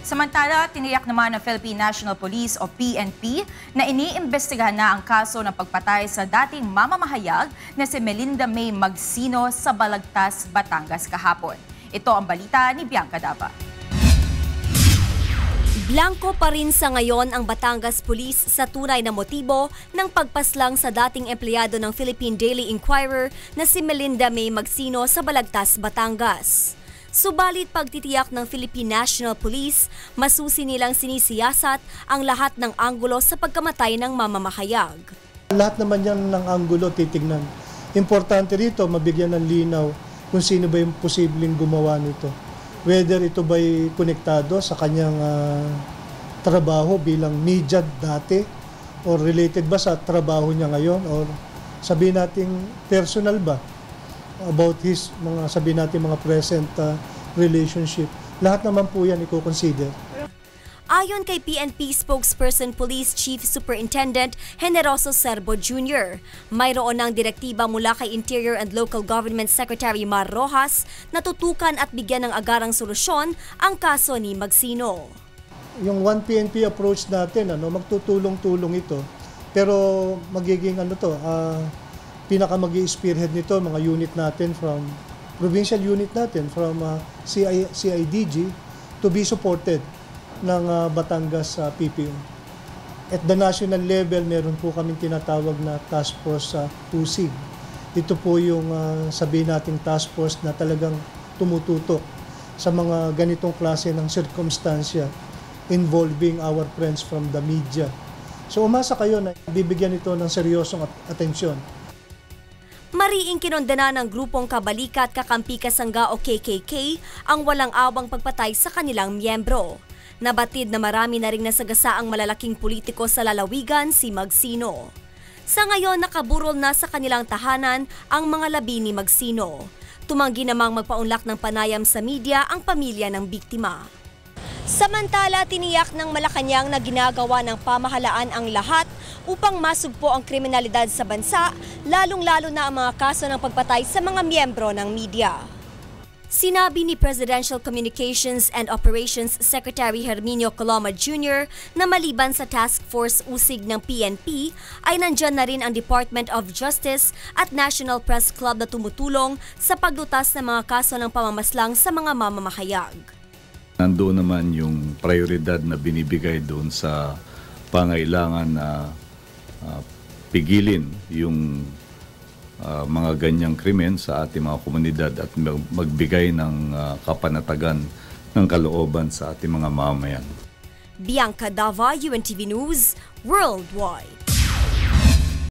Samantala, tiniyak naman ng Philippine National Police o PNP na iniimbestigahan na ang kaso ng pagpatay sa dating mamamahayag na si Melinda May Magsino sa Balagtas, Batangas kahapon. Ito ang balita ni Bianca Dava. Blanco pa rin sa ngayon ang Batangas Police sa tunay na motibo ng pagpaslang sa dating empleyado ng Philippine Daily Inquirer na si Melinda May Magsino sa Balagtas, Batangas. Subalit pagtitiyak ng Philippine National Police, masusi nilang sinisiyasat ang lahat ng anggulo sa pagkamatay ng mamamahayag. Lahat naman yan ng anggulo titignan. Importante rito mabigyan ng linaw kung sino ba yung posibleng gumawa nito. Whether ito ba'y konektado sa kanyang trabaho bilang media dati or related ba sa trabaho niya ngayon or sabihin natin personal ba about his mga present relationship. Lahat naman po yan i-consider. Ayon kay PNP spokesperson Police Chief Superintendent Generoso Serbo Jr., mayroon ng direktiba mula kay Interior and Local Government Secretary Mar Rojas na tutukan at bigyan ng agarang solusyon ang kaso ni Magsino. Yung One PNP approach natin, magtutulong-tulong ito. Pero magiging pinaka mag-i-spearhead nito mga unit natin from provincial unit natin from CIDG to be supported ng Batangas PPO. At the national level, meron po kaming tinatawag na task force sa USIG. Ito po yung sabihin nating task force na talagang tumututok sa mga ganitong klase ng sirkumstansya involving our friends from the media. So umasa kayo na bibigyan ito ng seryosong atensyon. Mariing kinondena ng grupong Kabalikat Kakampi Kasangga o KKK ang walang awang pagpatay sa kanilang miyembro. Nabatid na marami na ring nasagasaang malalaking politiko sa lalawigan si Magsino. Sa ngayon nakaburol na sa kanilang tahanan ang mga labi ni Magsino. Tumanggi namang magpaunlak ng panayam sa media ang pamilya ng biktima. Samantala, tiniyak ng Malacanang na ginagawa ng pamahalaan ang lahat upang masugpo ang kriminalidad sa bansa, lalong-lalo na ang mga kaso ng pagpatay sa mga miyembro ng media. Sinabi ni Presidential Communications and Operations Secretary Herminio Coloma Jr. na maliban sa Task Force Usig ng PNP ay nandyan na rin ang Department of Justice at National Press Club na tumutulong sa paglutas ng mga kaso ng pamamaslang sa mga mamamahayag. Nandoon naman yung prioridad na binibigay doon sa pangailangan na pigilin yung mga ganyang krimen sa ating mga komunidad at magbigay ng kapanatagan ng kalooban sa ating mga mamamayan. Bianca Dava, UNTV News, Worldwide.